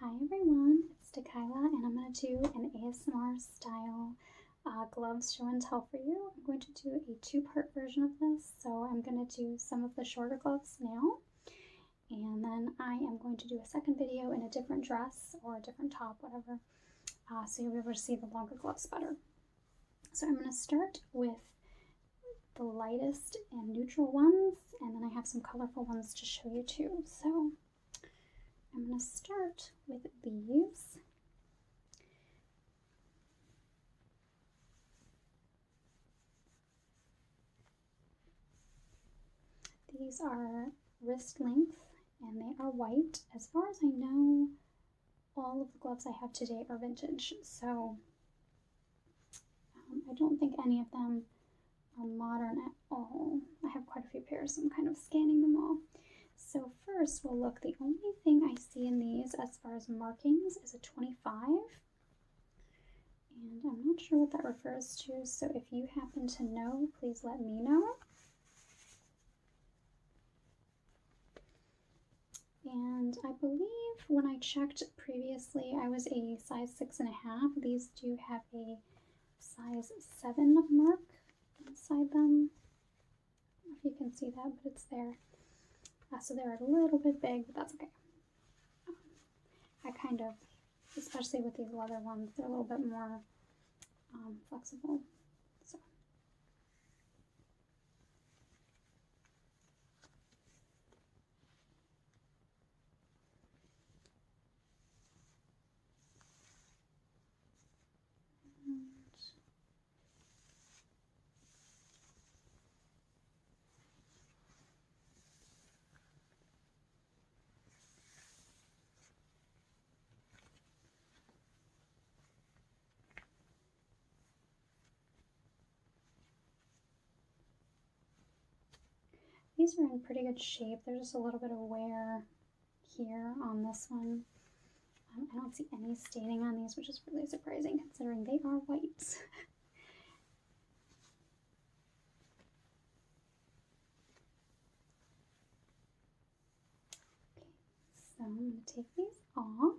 Hi everyone, it's Dekilah and I'm going to do an ASMR style gloves show and tell for you. I'm going to do a two-part version of this, so I'm going to do some of the shorter gloves now, and then I am going to do a second video in a different dress or a different top, whatever, so you'll be able to see the longer gloves better. So I'm going to start with the lightest and neutral ones, and then I have some colorful ones to show you too. So I'm going to start with these. These are wrist length and they are white. As far as I know, all of the gloves I have today are vintage, so I don't think any of them are modern at all. I have quite a few pairs, so I'm kind of scanning them all. So first we'll look, the only thing I see in these as far as markings is a 25, and I'm not sure what that refers to, so if you happen to know, please let me know. And I believe when I checked previously I was a size 6.5. These do have a size 7 mark inside them. I don't know if you can see that, but it's there. So they're a little bit big, but that's okay. I kind of, especially with these leather ones, they're a little bit more flexible. So. These are in pretty good shape. There's just a little bit of wear here on this one. I don't see any staining on these, which is really surprising considering they are white. Okay, so I'm going to take these off.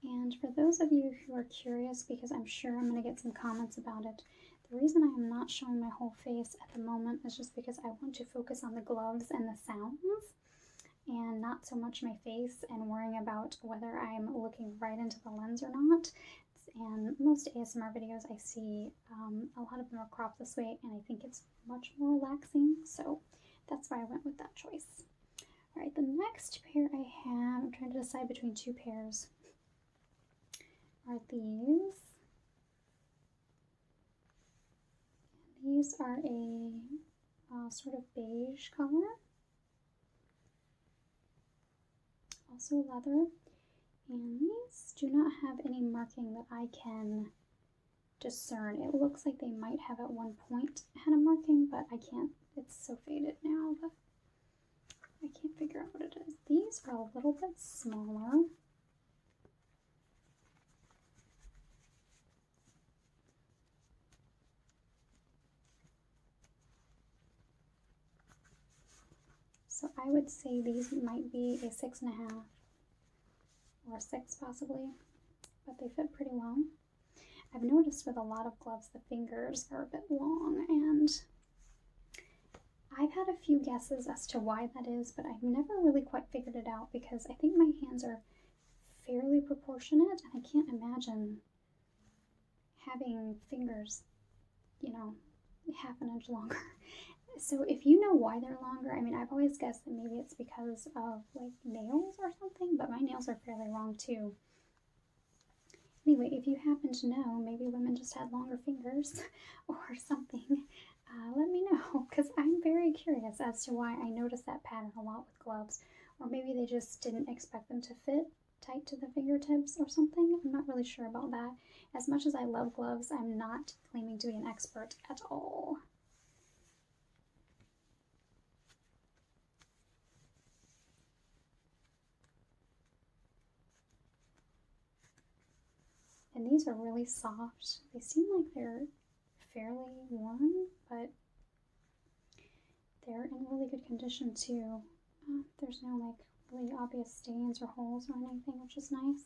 And for those of you who are curious, because I'm sure I'm going to get some comments about it, the reason I am not showing my whole face at the moment is just because I want to focus on the gloves and the sounds, and not so much my face and worrying about whether I'm looking right into the lens or not. And most ASMR videos I see, a lot of them are cropped this way, and I think it's much more relaxing, so that's why I went with that choice. Alright, the next pair I have, I'm trying to decide between two pairs, are these. These are a sort of beige color, also leather, and these do not have any marking that I can discern. It looks like they might have at one point had a marking, but I can't, it's so faded now that I can't figure out what it is. These are a little bit smaller. So I would say these might be a 6.5 or a 6 possibly, but they fit pretty well. I've noticed with a lot of gloves the fingers are a bit long, and I've had a few guesses as to why that is, but I've never really quite figured it out because I think my hands are fairly proportionate, and I can't imagine having fingers, you know, half an inch longer. So if you know why they're longer, I mean, I've always guessed that maybe it's because of like nails or something, but my nails are fairly long too. Anyway, if you happen to know, maybe women just had longer fingers or something, let me know, because I'm very curious as to why I notice that pattern a lot with gloves. Or maybe they just didn't expect them to fit tight to the fingertips or something. I'm not really sure about that. As much as I love gloves, I'm not claiming to be an expert at all. And these are really soft. They seem like they're fairly warm, but they're in really good condition too. There's no like really obvious stains or holes or anything, which is nice.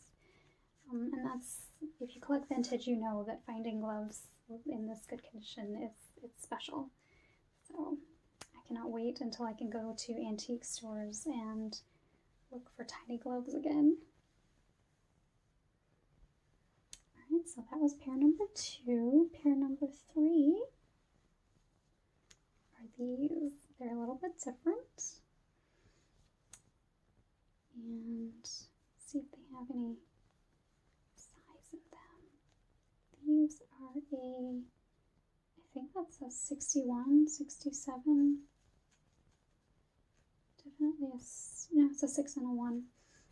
And that's, if you collect vintage, you know that finding gloves in this good condition it's special. So I cannot wait until I can go to antique stores and look for tiny gloves again. Alright, so that was pair number 2. Pair number 3 are these. They're a little bit different. And see if they have any size in them. These are I think that's a 61, 67. Definitely no, it's a 6 and a 1.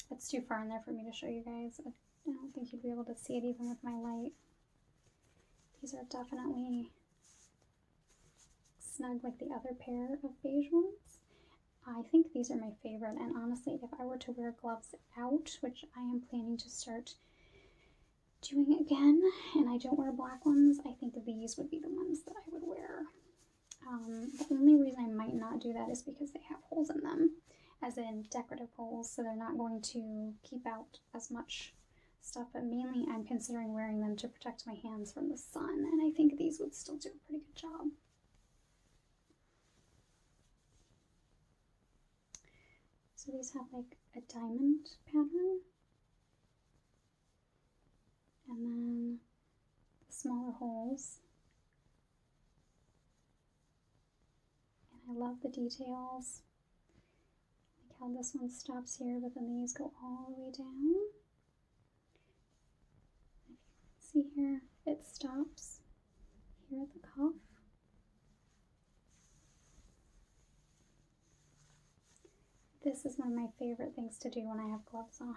It's too far in there for me to show you guys. I don't think you'd be able to see it even with my light. These are definitely snug like the other pair of beige ones. I think these are my favorite, and honestly, if I were to wear gloves out, which I am planning to start doing again, and I don't wear black ones, I think these would be the ones that I would wear. The only reason I might not do that is because they have holes in them, as in decorative holes, so they're not going to keep out as much stuff, but mainly I'm considering wearing them to protect my hands from the sun, and I think these would still do a pretty good job. So these have like a diamond pattern, and then the smaller holes. And I love the details. Like how this one stops here, but then these go all the way down. If you can see here, it stops here at the cuff. This is one of my favorite things to do when I have gloves on.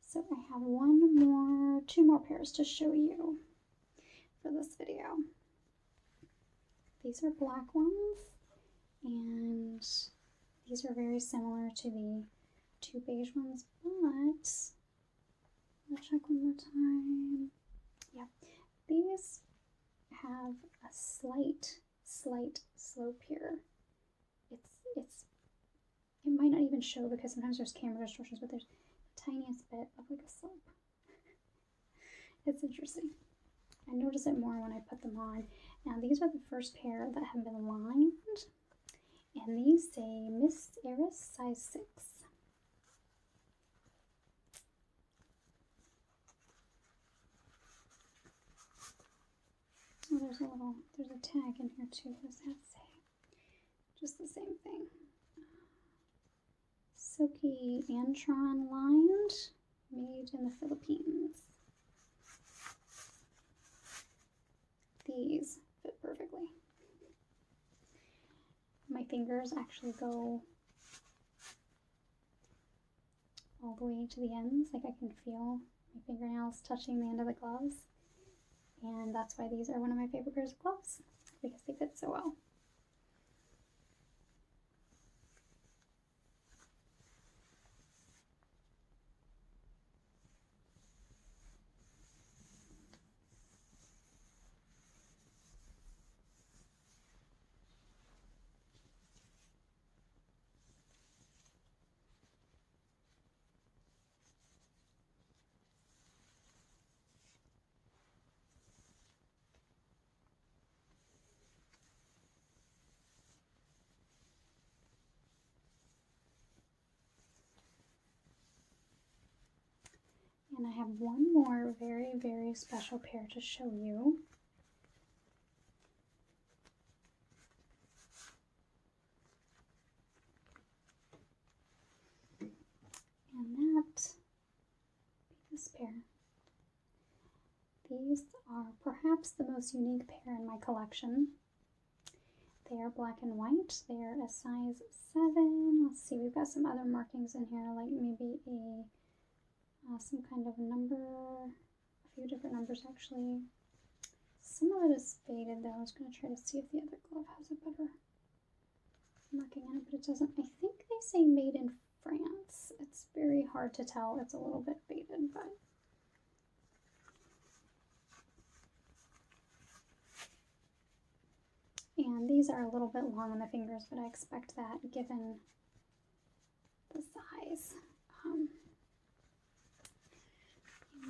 So I have two more pairs to show you for this video. These are black ones, and these are very similar to the 2 beige ones, but I'll check one more time. Yeah, these have a slight slope here. It might not even show because sometimes there's camera distortions, but there's the tiniest bit of like a slope. It's interesting. I notice it more when I put them on. Now these are the first pair that have been lined, and these say Miss Eris size 6. Oh, there's a tag in here too. What does that say? Just the same thing. Silky Antron lined, made in the Philippines. These fit perfectly. My fingers actually go all the way to the ends, like I can feel my fingernails touching the end of the gloves, and that's why these are one of my favorite pairs of gloves, because they fit so well. And I have one more very, very special pair to show you. And that this pair. These are perhaps the most unique pair in my collection. They are black and white. They are a size 7. Let's see, we've got some other markings in here, like maybe some kind of number, few different numbers actually. Some of it is faded though. I was going to try to see if the other glove has a better marking on it, but it doesn't. I think they say made in France. It's very hard to tell. It's a little bit faded, but and these are a little bit long on the fingers, but I expect that given the size.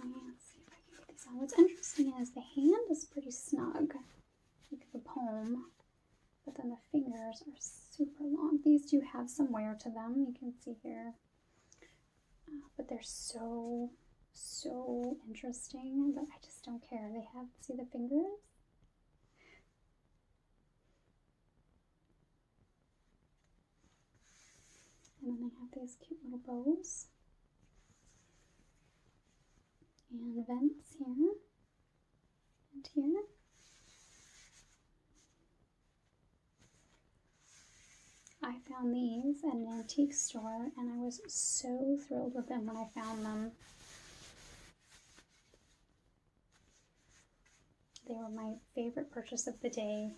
Anyway, let's see if I can get these on. What's interesting is the hand is pretty snug, like the palm, but then the fingers are super long. These do have some wear to them, you can see here, but they're so interesting that I just don't care. They have, see the fingers? And then they have these cute little bows and vents here and here. I found these at an antique store and I was so thrilled with them when I found them. They were my favorite purchase of the day.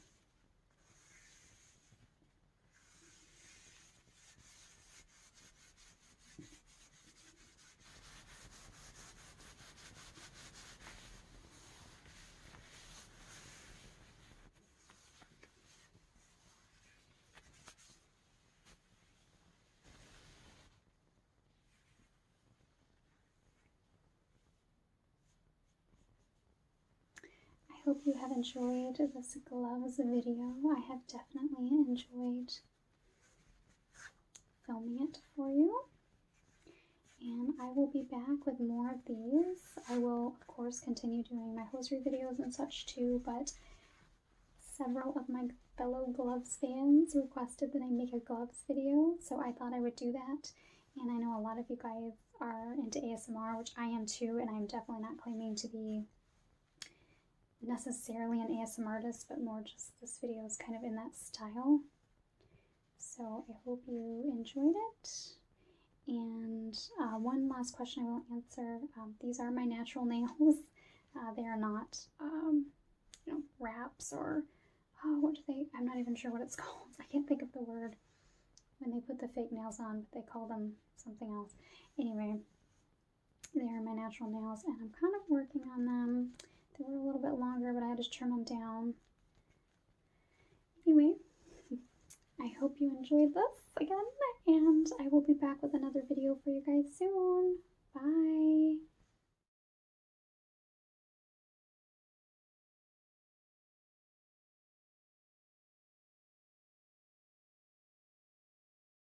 I hope you have enjoyed this gloves video. I have definitely enjoyed filming it for you. And I will be back with more of these. I will, of course, continue doing my hosiery videos and such too, but several of my fellow gloves fans requested that I make a gloves video, so I thought I would do that. And I know a lot of you guys are into ASMR, which I am too, and I'm definitely not claiming to be necessarily an ASMR artist, but more just this video is kind of in that style. So I hope you enjoyed it. And one last question I will answer. These are my natural nails. They are not, you know, wraps or, what do they, I'm not even sure what it's called. I can't think of the word when they put the fake nails on, but they call them something else. Anyway, they are my natural nails and I'm kind of working on them. They were a little bit longer, but I had to trim them down. Anyway, I hope you enjoyed this again, and I will be back with another video for you guys soon. Bye!